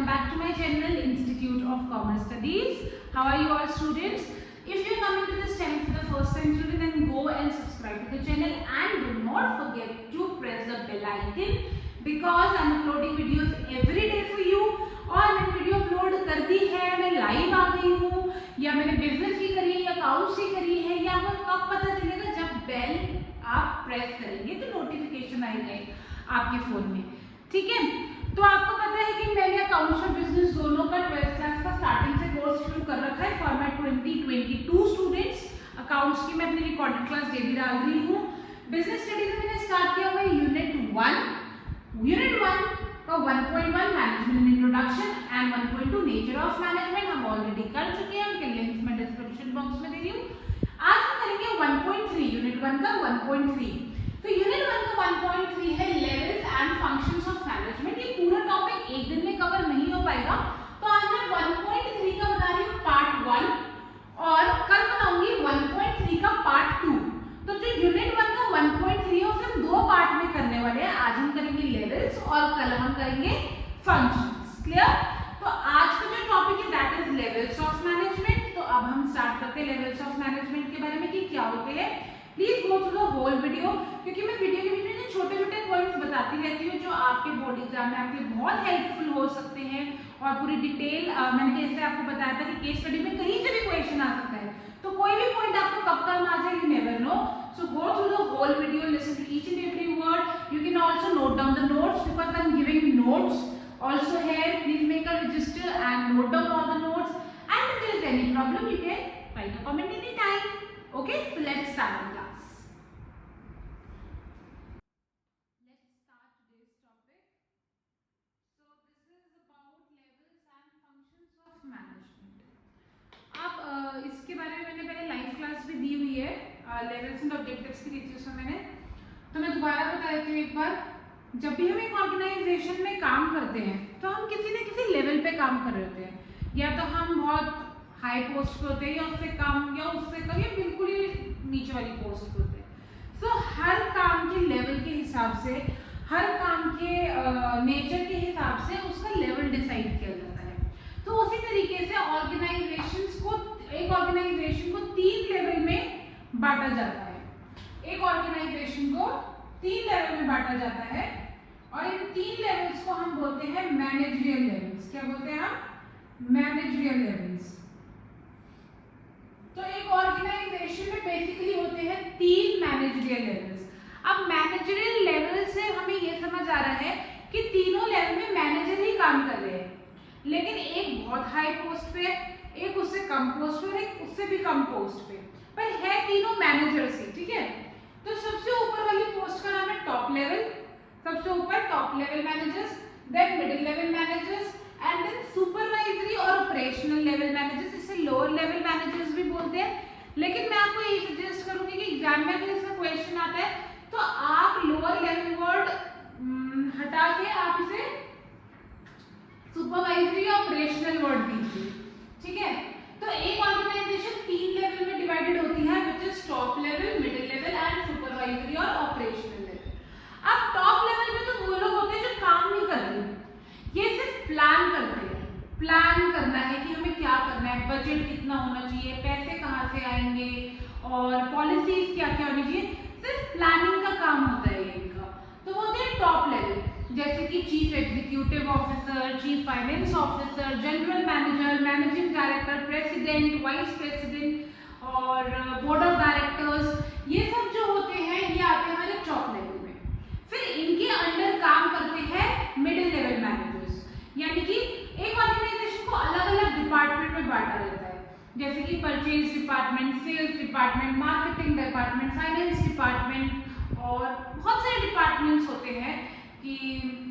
welcome back to my channel Institute of Commerce Studies. How are you all students? If you are coming to this channel for the first time, children, then go and subscribe to the channel and do not forget to press the bell icon because I am uploading videos every day for you. और मैंने video upload कर दी है, मैं live आ गई हूँ या मैंने business की करी है या अकाउंट्स की करी है, या आपको कब पता चलेगा? जब बेल आप प्रेस करेंगे तो नोटिफिकेशन आएगा आपके फोन में, ठीक है। तो आपको पता है कि मैंने अकाउंट्स और बिजनेस दोनों का 12th क्लास का स्टार्टिंग से कोर्स शुरू कर रखा है फॉर माय 2022 स्टूडेंट्स। अकाउंट्स की मैं अपनी रिकॉर्डेड क्लास डेली डाल रही हूँ। बिजनेस स्टडीज में मैंने स्टार्ट किया हुआ है यूनिट 1 का 1.1 management introduction and 1.2 nature of management हम ऑलरेडी कर चुके हैं, उनके लिंक्स मैं डिस्क्रिप्शन बॉक्स में दे रही हूँ। आज हम करेंगे 1.3 यूनिट 1 का 1.3। तो यूनिट 1 का 1.3 है levels and functions of management. ये पूरा टॉपिक एक दिन में कवर नहीं हो पाएगा, तो आज मैं 1.3 का बना रही हूँ पार्ट 1 और कल बनाऊंगी 1.3 का पार्ट 2। तो जो यूनिट 1 का 1.3 है उसे हम दो पार्ट में करने वाले हैं। आज हम करेंगे लेवल्स और कल हम करेंगे फंक्शंस। क्लियर? तो आज का जो टॉपिक है that is levels of management. तो अब हम स्टार्ट करते हैं लेवल्स ऑफ मैनेजमेंट के बारे में कि क्या होते हैं। Please go through the whole video, क्योंकि मैं वीडियो के बीच में छोटे छोटे पॉइंट्स बताती रहती हूँ जो आपके बोर्ड एग्जाम में आपके बहुत हेल्पफुल हो सकते हैं। और पूरी डिटेल मैंने जैसे आपको बताया था कि केस स्टडी में कहीं से भी क्वेश्चन आ सकता है, तो कोई भी पॉइंट आपको कब काम आ जाए you never know. So go through the whole video, listen to each and every word. You can also note down the notes because I am giving notes also here. Please make a register and note down all the notes, and if there is any problem you can write a comment anytime. Okay, so let's start the class. Let's start today's topic. So this is about levels and functions of management. अब इसके बारे में मैंने पहले live class भी दी हुई है, levels and objectives की दी थी उसमें मैंने, तो मैं दोबारा बता देती हूँ एक बार। जब भी हम एक ऑर्गेनाइजेशन में काम करते हैं तो हम किसी न किसी लेवल पे काम कर रहे होते हैं, या तो हम बहुत हाई पोस्ट पे होते हैं या उससे कम या बिल्कुल ही नीचे वाली पोस्ट पे होते हैं। सो हर काम के लेवल के हिसाब से, हर काम के नेचर के हिसाब से उसका लेवल डिसाइड किया जाता है। तो उसी तरीके से एक ऑर्गेनाइजेशन को 3 लेवल में बांटा जाता है। एक ऑर्गेनाइजेशन को 3 लेवल में बांटा जाता है और इन 3 लेवल्स को हम बोलते हैं मैनेजरियल लेवल्स। क्या बोलते हैं हम? Managerial levels. तो एक ऑर्गेनाइजेशन में बेसिकली होते हैं 3 मैनेजरियल लेवल्स। अब मैनेजरियल लेवल से हमें ये समझ आ रहा है कि तीनों लेवल में मैनेजर ही काम कर रहे हैं, लेकिन एक बहुत हाई पोस्ट पे, एक उससे कम पोस्ट पे और एक उससे भी कम पोस्ट पे, पर है तीनों मैनेजर्स ही, ठीक है। तो सबसे ऊपर वाली पोस्ट का नाम है टॉप लेवल, सबसे ऊपर top level managers, then middle level managers and then supervisory और ऑपरेशनल लेवल मैनेजर्स। इसे लोअर लेवल मैनेजर्स भी बोलते हैं। लेकिन मैं आपको यही सजेस्ट करूंगी कि एग्जाम में अगर इसका क्वेश्चन आता है तो आप लोअर लेवल वर्ड हटा के आप इसे सुपरवाइजरी और ऑपरेशनल वर्ड दीजिए, ठीक है। तो एक ऑर्गेनाइजेशन 3 लेवल में डिवाइडेड होती है, which is top level, middle level and supervisory और ऑपरेशनल लेवल। अब टॉप लेवल में तो वो लोग होते हैं जो काम नहीं करते, ये सिर्फ प्लान करते हैं। प्लान करना है कि हमें क्या करना है, बजट कितना होना चाहिए, पैसे कहाँ से आएंगे और पॉलिसीज क्या क्या होनी चाहिए, सिर्फ प्लानिंग का काम होता है इनका। तो वो होते हैं टॉप लेवल, जैसे कि chief executive officer, chief finance officer, general manager, managing director, president, vice president और बोर्ड ऑफ डायरेक्टर्स। ये सब जो होते हैं ये आते हैं हमारे टॉप लेवल में। फिर इनके अंडर काम करते हैं मिडिल लेवल मैनेजर्स, यानी कि एक ऑर्गेनाइजेशन को अलग अलग डिपार्टमेंट में बांटा रहता है, जैसे कि purchase department, sales department, marketing department, finance department और बहुत सारे डिपार्टमेंट्स होते हैं कि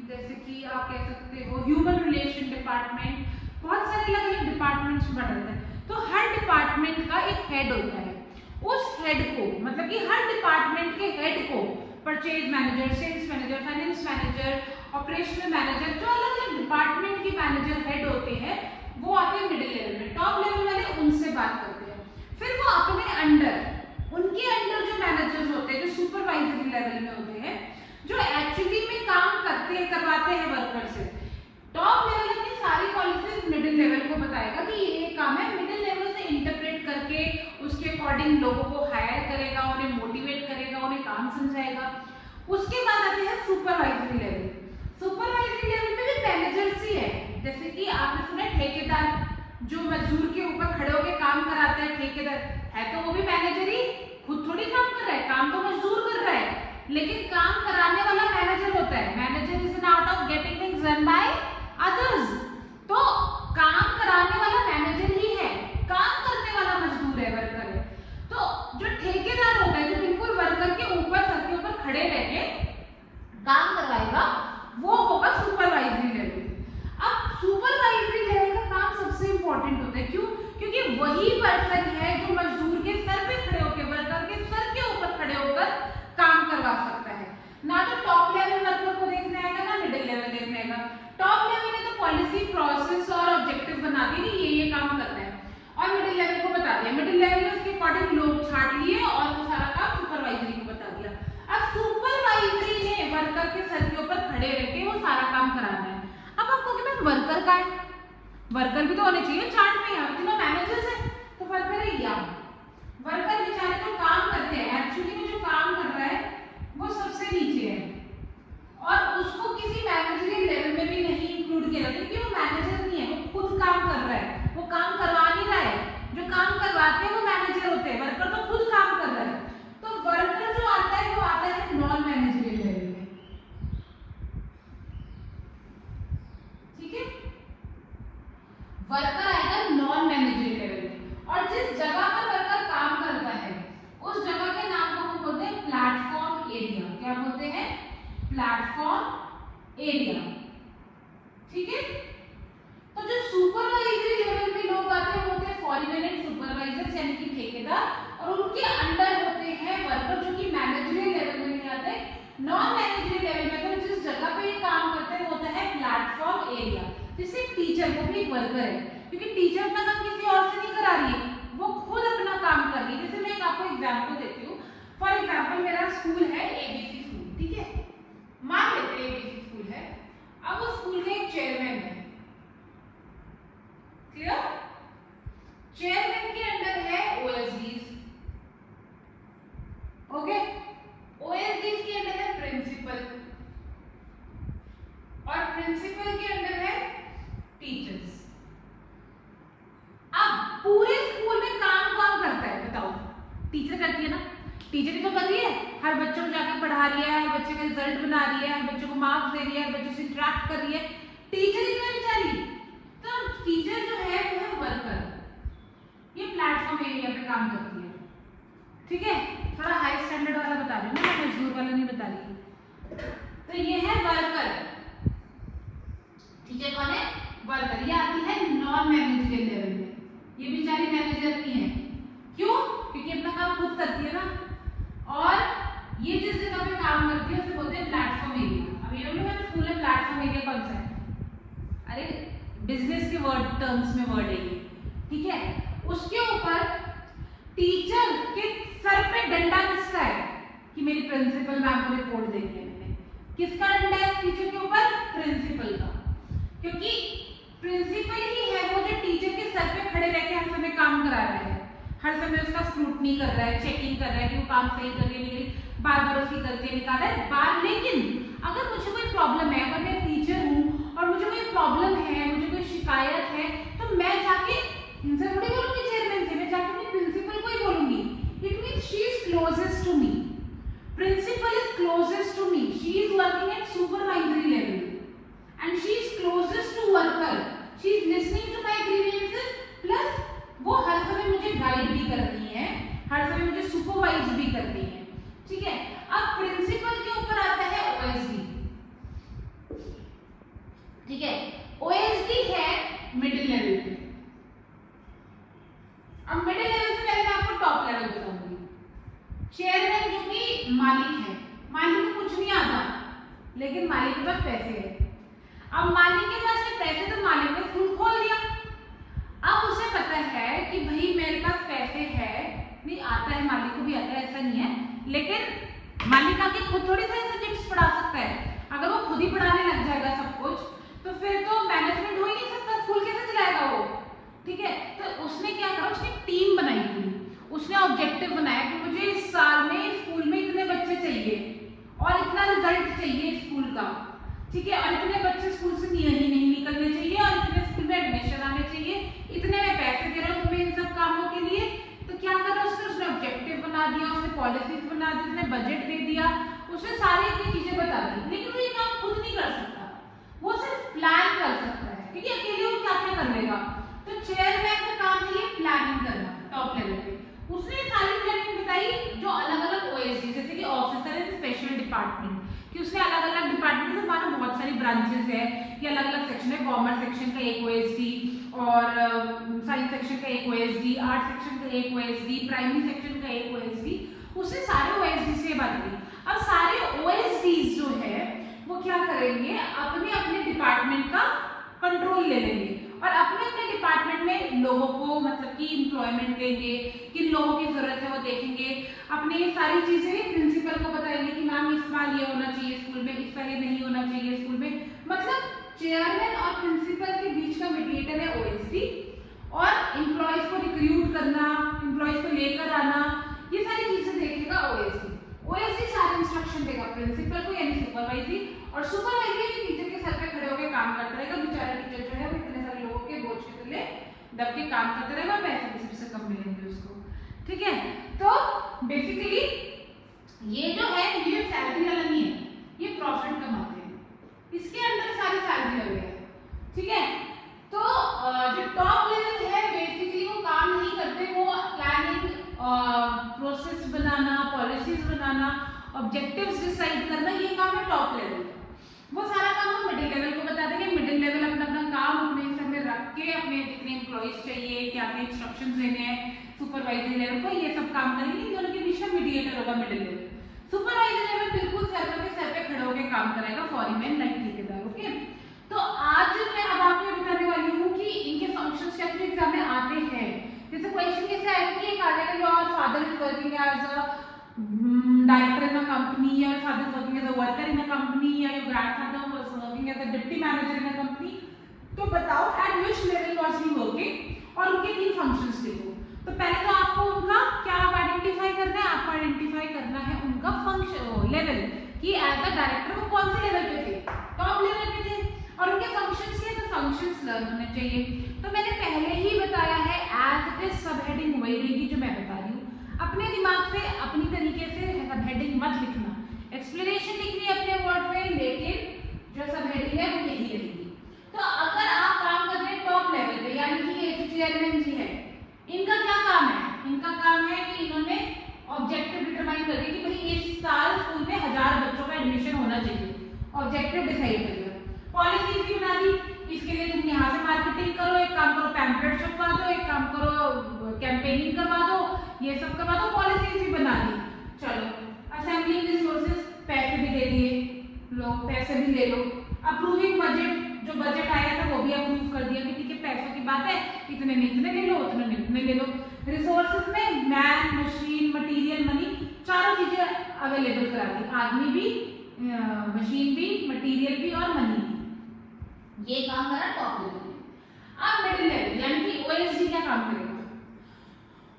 जैसे कि आप कह सकते हो ह्यूमन रिलेशन डिपार्टमेंट, बहुत सारे अलग अलग डिपार्टमेंट्स में बांटा रहता है। तो हर डिपार्टमेंट का एक हेड होता है, उस हेड को मतलब कि हर डिपार्टमेंट के हेड को purchase manager, sales manager, finance manager, operational manager, जो अलग अलग डिपार्टमेंट के मैनेजर हेड होते हैं वो आते हैं मिडिल लेवल में। टॉप लेवल वाले उनसे बात करते हैं। फिर वो अपने अंडर, उनके अंडर जो मैनेजर्स होते हैं जो सुपरवाइजरी लेवल में होते हैं, जो एक्चुअली में काम करवाते हैं वर्कर से। टॉप लेवल अपनी सारी लोगों को हायर करेगा, उन्हें मोटिवेट करेगा, उन्हें काम समझाएगा। उसके बाद आते हैं सुपरवाइजरी लेवल। सुपरवाइजरी लेवल पे भी मैनेजर्स ही है, जैसे कि आपने सुना ठेकेदार, जो मजदूर के ऊपर खड़े होकर काम कराते हैं, ठेकेदार है तो वो भी मैनेजर ही, खुद थोड़ी काम कर रहा है, काम तो मजदूर कर रहा है, लेकिन काम कराने वाला मैनेजर होता है। Manager is an art of getting things done by others. तो काम कराने वाला मैनेजर ही है, काम करने वाला मजदूर है, वर्कर है। तो जो ठेकेदार होता है, जो बिल्कुल वर्कर के ऊपर, सर के ऊपर खड़े रह के काम करवाएगा, वो होगा सुपरवाइजरी लेवल। अब सुपरवाइजरी लेवल का काम सबसे इंपॉर्टेंट होता है, क्यों? क्योंकि वही पर्सन है जो मजदूर के सर पे खड़े होकर, वर्कर के सर के ऊपर खड़े होकर काम करवा सकता है। ना तो टॉप लेवल वर्कर को देखने आएगा, ना मिडिल लेवल देखने आएगा। टॉप लेवल ने तो पॉलिसी, प्रोसेस और ऑब्जेक्टिव बना दी कि ये काम करना है, और मिडिल लेवल को बता दिया। मिडिल लेवल ने उसके अकॉर्डिंग लोग छाट लिए और वो सारा काम सुपरवाइजरी को बता दिया। अब सुपरवाइजरी ने वर्कर के सर के ऊपर खड़े रह के वो सारा काम कराना है। अब आपको कि मैम वर्कर का है, वर्कर भी तो होने चाहिए चार्ट में, यहाँ तीनों मैनेजर्स हैं, तो वर्कर है यहाँ। वर्कर बेचारे जो काम करते हैं, एक्चुअली में जो काम कर रहा है वो सबसे नीचे है, और उसको किसी मैनेजरियल लेवल में भी नहीं इंक्लूड किया, क्योंकि वो मैनेजर नहीं है, वो खुद काम कर रहा है, वो काम करवा नहीं रहा है। जो काम करवाते हैं वो मैनेजर होते हैं, वर्कर तो खुद काम कर रहा है। तो वर्कर जो आता है वो आता है नॉन मैनेजरियल लेवल में, ठीक है? वर्कर आएगा नॉन मैनेजरियल लेवल में, और जिस जगह पर वर्कर काम करता है उस जगह के नाम को हम बोलते हैं प्लेटफॉर्म एरिया। क्या बोलते हैं? प्लेटफॉर्म एरिया, ठीक है? तो जो सुपरवाइजरी लेवल में लोग आते हैं वो होते हैं फॉर्मेट सुपरवाइजर्स, यानी कि ठेकेदार, और उनके अंडर होते हैं वर्कर, जो कि मैनेजरियल लेवल में नहीं आते। नॉन मैनेजरियल लेवल में तो जिस जगह पे ये काम करते हैं वो होता है प्लेटफॉर्म एरिया। जैसे टीचर को भी एक वर्कर है, क्योंकि टीचर अपना काम किसी और से नहीं करा रही है, वो खुद अपना काम कर रही है। जैसे मैं आपको एग्जांपल देती हूँ। फॉर एग्जांपल मेरा स्कूल है एबीसी स्कूल, ठीक है? मान लेते हैं एबीसी स्कूल है। अब उस स्कूल के एक चेयरमैन है, क्लियर? चेयरमैन के अंडर है ओएसडीज, ओके? ओएसडीज के अंडर है प्रिंसिपल, और प्रिंसिपल के अंडर है टीचर्स। अब पूरे स्कूल में काम कौन करता है बताओ? टीचर करती है ना, टीचर ही तो कर रही है, हर बच्चों को जाकर पढ़ा रही है, हर बच्चे का रिजल्ट बना रही है, हर बच्चों को मार्क्स दे रही है, हर बच्चों से इंटरेक्ट कर रही है, टीचर ही तो है बेचारी। तो टीचर जो है वो है वर्कर, ये प्लेटफॉर्म एरिया पे काम करती है, ठीक है? थोड़ा हाई स्टैंडर्ड वाला बता रही हूँ ना, मैं मजदूर वाला नहीं बता रही। तो ये है वर्कर, टीचर कौन है? वर्कर। ये आती है नॉन मैनेजरियल लेवल में, ये बेचारी मैनेजर नहीं है, क्यों? क्योंकि अपना काम खुद करती है ना, और ये जिस जगह पे काम करती है उसे बोलते हैं प्लेटफॉर्म एरिया। अब ये लोग स्कूल में प्लेटफॉर्म एरिया कौन सा है? अरे बिजनेस के वर्ड टर्म्स में वर्ड है ये, ठीक है? उसके ऊपर टीचर के सर पे डंडा किसका है कि मेरी प्रिंसिपल मैम को रिपोर्ट देनी है मैंने? किसका डंडा है टीचर के ऊपर? प्रिंसिपल का, क्योंकि प्रिंसिपल ही है वो जो टीचर के सर पे खड़े रह के हर समय काम करा रहा है, हर समय उसका स्क्रूटनी कर रहा है, चेकिंग कर रहा है कि वो काम सही कर रही है, बार बार उसकी गलतियां निकाल रहा है बार। लेकिन अगर मुझे कोई प्रॉब्लम है, अगर मैं टीचर हूँ और मुझे कोई प्रॉब्लम है, मुझे कोई शिकायत है, तो मैं जाके इनसे थोड़ी बोलूंगी, चेयरमैन से, मैं जाके अपनी प्रिंसिपल को ही बोलूंगी। It means she is closest to me, principal is closest to me, she is working at supervisory level and she is closest to worker, she is listening to my grievances, plus वो हर समय मुझे guide भी कर रही है, हर समय मुझे supervise भी कर रही है, ठीक है? अब प्रिंसिपल के ऊपर आता है ओएसडी, ठीक है? ओएसडी है मिडिल लेवल पे। अब मिडिल लेवल से पहले मैं आपको टॉप लेवल बताऊंगी। चेयरमैन जो कि मालिक है, मालिक को कुछ नहीं आता, लेकिन मालिक के पास पैसे है। अब मालिक के पास पैसे, तो मालिक ने स्कूल खोल दिया। अब उसे पता है कि भाई मेरे पास पैसे है, नहीं आता है, मालिक को भी आता है, ऐसा नहीं है, लेकिन मालिक आके खुद थोड़ी सारे सब्जेक्ट्स पढ़ा सकता है। अगर वो खुद ही पढ़ाने लग जाएगा सब कुछ, तो फिर तो मैनेजमेंट हो ही नहीं सकता, स्कूल कैसे चलाएगा वो, ठीक है? तो उसने क्या करा, उसने टीम बनाई पूरी। उसने ऑब्जेक्टिव बनाया कि मुझे इस साल में स्कूल में इतने बच्चे चाहिए और इतना रिजल्ट चाहिए स्कूल का, ठीक है, और इतने बच्चे स्कूल से नहीं निकलने चाहिए और इतने स्कूल में एडमिशन आने चाहिए, इतने में पैसे दे रहा हूँ तुम्हें इन सब कामों के लिए। तो क्या करा उसने ऑब्जेक्टिव बना दिया, उसने पॉलिसीज बना दी, उसने बजट दे दिया, उसने सारी अपनी चीजें बता दी, लेकिन वो ये काम खुद नहीं कर सकता, वो सिर्फ प्लान कर सकता है, ठीक है, अकेले वो क्या क्या कर लेगा। तो चेयरमैन का काम है ये प्लानिंग करना टॉप लेवल पे। उसने सारी प्लानिंग बताई जो अलग अलग ओएसडी, जैसे कि ऑफिसर इन स्पेशल डिपार्टमेंट, कि उसने अलग अलग डिपार्टमेंट से मानो बहुत सारी ब्रांचेस है, ये अलग अलग सेक्शन है, कॉमर्स सेक्शन का एक ओएसडी और साइंस सेक्शन का एक ओएसडी, आर्ट सेक्शन का एक ओएसडी, प्राइमरी सेक्शन का एक ओएसडी, उसने सारे ओएसडी से बात की। अब सारे ओएसडीज जो है वो क्या करेंगे, अपने अपने डिपार्टमेंट का कंट्रोल ले लेंगे और अपने अपने डिपार्टमेंट में लोगों को मतलब कि एम्प्लॉयमेंट देंगे, किन लोगों की जरूरत है वो देखेंगे, अपनी ये सारी चीजें प्रिंसिपल को बताएंगे कि मैम इस बार ये होना चाहिए स्कूल में, इस बार ये नहीं होना चाहिए स्कूल में। मतलब चेयरमैन और प्रिंसिपल के बीच का मीडिएटर है ओएसडी, और एम्प्लॉयज को रिक्रूट करना, एम्प्लॉयज को लेकर आना, ये सारी चीजें देखेगा ओएसडी। ओएसडी सारे इंस्ट्रक्शन देगा प्रिंसिपल को यानी सुपरवाइजरी, और सुपरवाइजरी टीचर के सर पे खड़े होकर काम करता रहेगा। बेचारा टीचर जो है वो इतने सारे लोगों के बोझ के तले दब के काम करता रहेगा, पैसे भी सबसे कम मिलेंगे उसको, ठीक है। तो बेसिकली ये जो है ये सैलरी वाला नहीं है, ये प्रॉफिट कमाते हैं, इसके अंदर सारी सैलरी लगे है, ठीक है। तो जो टॉप लेवल है बेसिकली वो काम नहीं करते, वो प्लानिंग, प्रोसेस बनाना, पॉलिसीज बनाना, ऑब्जेक्टिव्स डिसाइड करना, ये काम है टॉप लेवल का। वो सारा काम हम मिडिल लेवल को बता देंगे। मिडिल लेवल अपना अपना काम अपने सब में रख के अपने जितने एम्प्लॉइज चाहिए, क्या क्या इंस्ट्रक्शंस देने हैं सुपरवाइजरी लेवल को, ये सब काम करेंगे। इन दोनों के बीच में मीडिएटर होगा मिडिल लेवल। सुपरवाइजर लेवल बिल्कुल सर्वर के सर पे खड़े होकर काम करेगा, फॉरीमैन लाइक ठेकेदार, ओके। तो आज मैं अब आपको बताने वाली हूँ कि इनके फंक्शंस क्या एग्जाम में आते हैं। जैसे क्वेश्चन कैसे आएगा कि एक आ जाएगा your father is working as a director in a company, your father is working as a worker in a company, or your grandfather was working as a deputy manager in a company, तो बताओ at which level was he working और उनके 3 functions लिखो। तो पहले तो आपको उनका क्या आइडेंटिफाई करना है, आपको आइडेंटिफाई करना है उनका फंक्शन लेवल कि एज अ डायरेक्टर वो कौन से लेवल पे थे, टॉप लेवल पे थे, और उनके फंक्शंस क्या, तो फंक्शंस लर्न होने चाहिए। तो मैंने पहले ही बताया है एज इट इज सब हेडिंग वही रहेगी जो मैं बता रही हूँ। अपने दिमाग से अपनी तरीके से हेडिंग मत लिखना, एक्सप्लेनेशन लिखनी है अपने वर्ड में, लेकिन जो सब हेडिंग है वो यही रहेगी। तो अगर आप काम कर रहे हैं टॉप लेवल पे, यानी कि ये जो चेयरमैन जी है, इनका क्या काम है, इनका काम है कि इन्होंने ऑब्जेक्टिव डिटरमाइन करके कि भाई इस साल स्कूल में 1000 बच्चों का एडमिशन होना चाहिए, ऑब्जेक्टिव डिसाइड करिए। पॉलिसीज भी बना दी, इसके लिए तुम यहाँ से मार्केटिंग करो, एक काम करो पैम्पलेट छपवा दो, एक काम करो कैंपेनिंग करवा दो, ये सब करवा दो, पॉलिसीज भी बना दी। चलो असेंबलिंग रिसोर्सेज, पैसे भी दे दिए, लो पैसे भी ले लो। अप्रूविंग बजट, जो बजट आया था वो भी अप्रूव कर दिया कि ठीक है पैसों की बात है, इतने में इतने ले लो, उतने में इतने ले लो। रिसोर्सेज में मैन, मशीन, मटेरियल, मनी, चारों चीजें अवेलेबल करा दी, आदमी भी, मशीन भी, मटेरियल भी और मनी भी। ये काम करा टॉप लेवल में। अब मिडिल लेवल यानी कि ओएसडी क्या काम करेगा,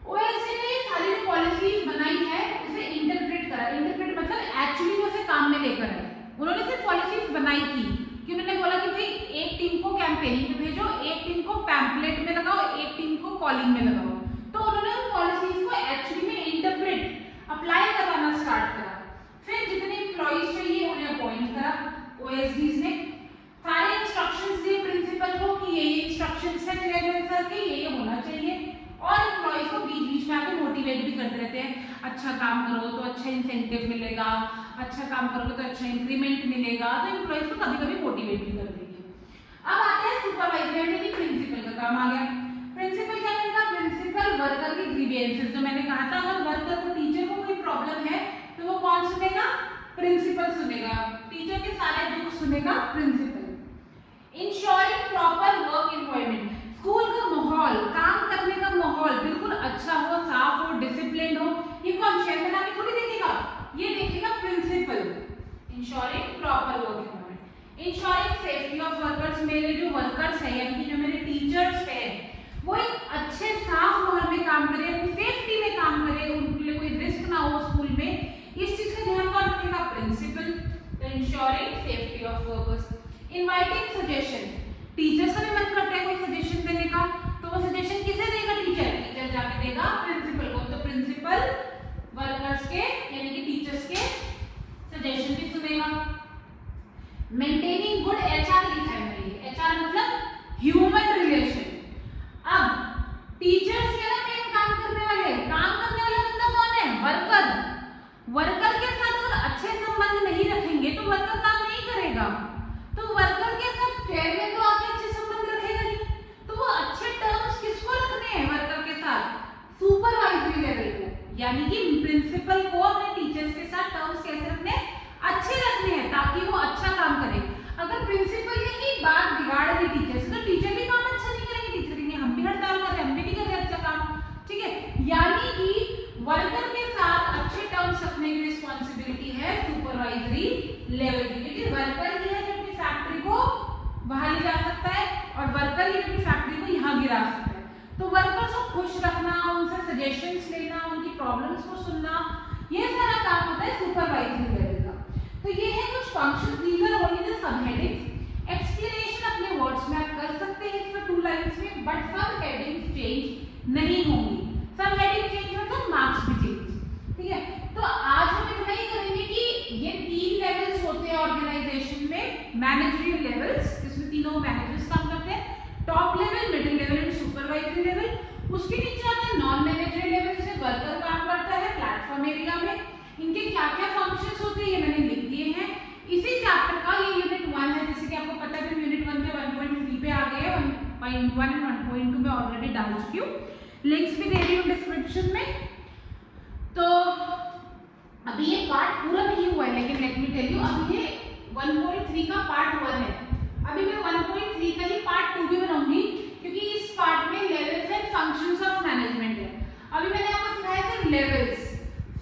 ओएसडी ने सारी जो पॉलिसीज बनाई है उसे इंटरप्रेट करा। इंटरप्रेट मतलब एक्चुअली वो उसे काम में लेकर आए। उन्होंने सिर्फ पॉलिसीज बनाई थी कि उन्होंने बोला कि भाई एक टीम को कैंपेनिंग में भेजो, एक टीम को पैम्पलेट में लगाओ, एक टीम को कॉलिंग में लगाओ। तो उन्होंने उन पॉलिसीज को एक्चुअली में इंटरप्रेट अप्लाई करवाना स्टार्ट करा। फिर जितने एम्प्लॉइज चाहिए उन्हें अपॉइंट करा ओएसडीज ने, सारे इंस्ट्रक्शंस दिए प्रिंसिपल को कि ये इंस्ट्रक्शंस है चेयरमैन सर के, ये होना चाहिए, और एम्प्लॉइज को बीच बीच में आकर मोटिवेट भी करते रहते हैं, अच्छा काम करो तो अच्छा इंसेंटिव मिलेगा, अच्छा काम करोगे तो अच्छा इंक्रीमेंट मिलेगा, तो एम्प्लॉइज को कभी कभी मोटिवेट भी कर देंगे। अब आते हैं सुपरवाइजर यानी प्रिंसिपल का काम आ गया। प्रिंसिपल क्या करेगा, प्रिंसिपल वर्कर की ग्रीवियंसेस, जो मैंने कहा था अगर वर्कर को टीचर को कोई प्रॉब्लम है तो वो कौन सुनेगा, प्रिंसिपल सुनेगा, टीचर के सारे दुख सुनेगा principal. Ensuring proper work environment, school का माहौल, काम करने का माहौल बिल्कुल अच्छा हो, साफ हो, डिसिप्लिन हो, ये कौन चेयरमैन आके थोड़ी देखेगा, ये देखेगा principal. Ensuring proper work environment, ensuring safety of workers, मेरे जो वर्कर्स है यानी कि जो मेरे टीचर्स है वो एक अच्छे साफ माहौल में काम करें, अपनी सेफ्टी में काम प्रिंसिपल को अपने टीचर्स के साथ टर्म्स कैसे रखने, अच्छे रखने हैं ताकि वो अच्छा काम करे। अगर प्रिंसिपल ने ही बात बिगाड़ दी टीचर से, तो टीचर भी काम अच्छा नहीं करेंगे, टीचर कहेंगे हम भी हड़ताल कर रहे हैं, हम भी नहीं कर रहे अच्छा काम, ठीक है। यानी कि वर्कर के साथ अच्छे टर्म्स रखने की रिस्पॉन्सिबिलिटी है सुपरवाइजरी लेवल की, क्योंकि वर्कर ही है जो अपनी फैक्ट्री को बाहर ले जा सकता है और वर्कर ही अपनी फैक्ट्री को यहाँ गिरा सकता है। तो वर्कर्स को खुश रखना, उनसे सजेशंस लेना, उनकी प्रॉब्लम्स को सुनना, ये सारा काम होता है सुपरवाइजरी लेवल का। तो ये है कुछ functions, these are only the sub headings. Explanation अपने वर्ड्स में आप कर सकते हैं इसमें 2 लाइंस में, बट सब हेडिंग्स चेंज नहीं होंगी। सब हेडिंग चेंज मतलब मार्क्स भी चेंज, ठीक है। तो आज हम इतना ही करेंगे कि ये 3 लेवल्स होते हैं ऑर्गेनाइजेशन में, मैनेजरियल लेवल्स, जिसमें तीनों मैनेजर्स काम करते हैं, top level, middle level and supervisory level. उसके नीचे आते हैं नॉन मैनेजरियल लेवल, जिसमें वर्कर काम करता है प्लेटफॉर्म एरिया में। इनके क्या क्या फंक्शंस होते हैं ये मैंने लिख दिए हैं। इसी चैप्टर का ये यूनिट 1 है, जैसे कि आपको पता है यूनिट 1 के 1.3 पे आ गए, 1.1 एंड 1.2 में ऑलरेडी डाल चुकी हूँ, लिंक्स भी दे रही हूँ डिस्क्रिप्शन में। तो अभी ये पार्ट पूरा नहीं हुआ है, लेकिन लेट मी टेल यू, अभी ये 1.3 का पार्ट 1 है। अभी मैं 1.3 का ही पार्ट 2 भी बनाऊंगी, क्योंकि इस पार्ट में levels and functions of management है। अभी मैंने आपको सिखाया था लेवल्स,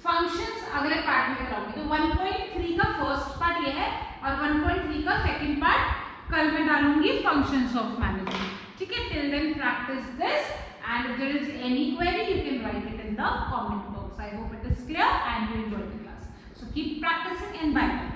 फंक्शंस अगले पार्ट में कराऊंगी। तो 1.3 का फर्स्ट पार्ट ये है और 1.3 का सेकंड पार्ट कल मैं डालूंगी, फंक्शंस ऑफ मैनेजमेंट, ठीक है। Till then practice this, and if there is any query you can write it in the comment box. I hope it is clear and you enjoyed the class. So keep practicing and bye.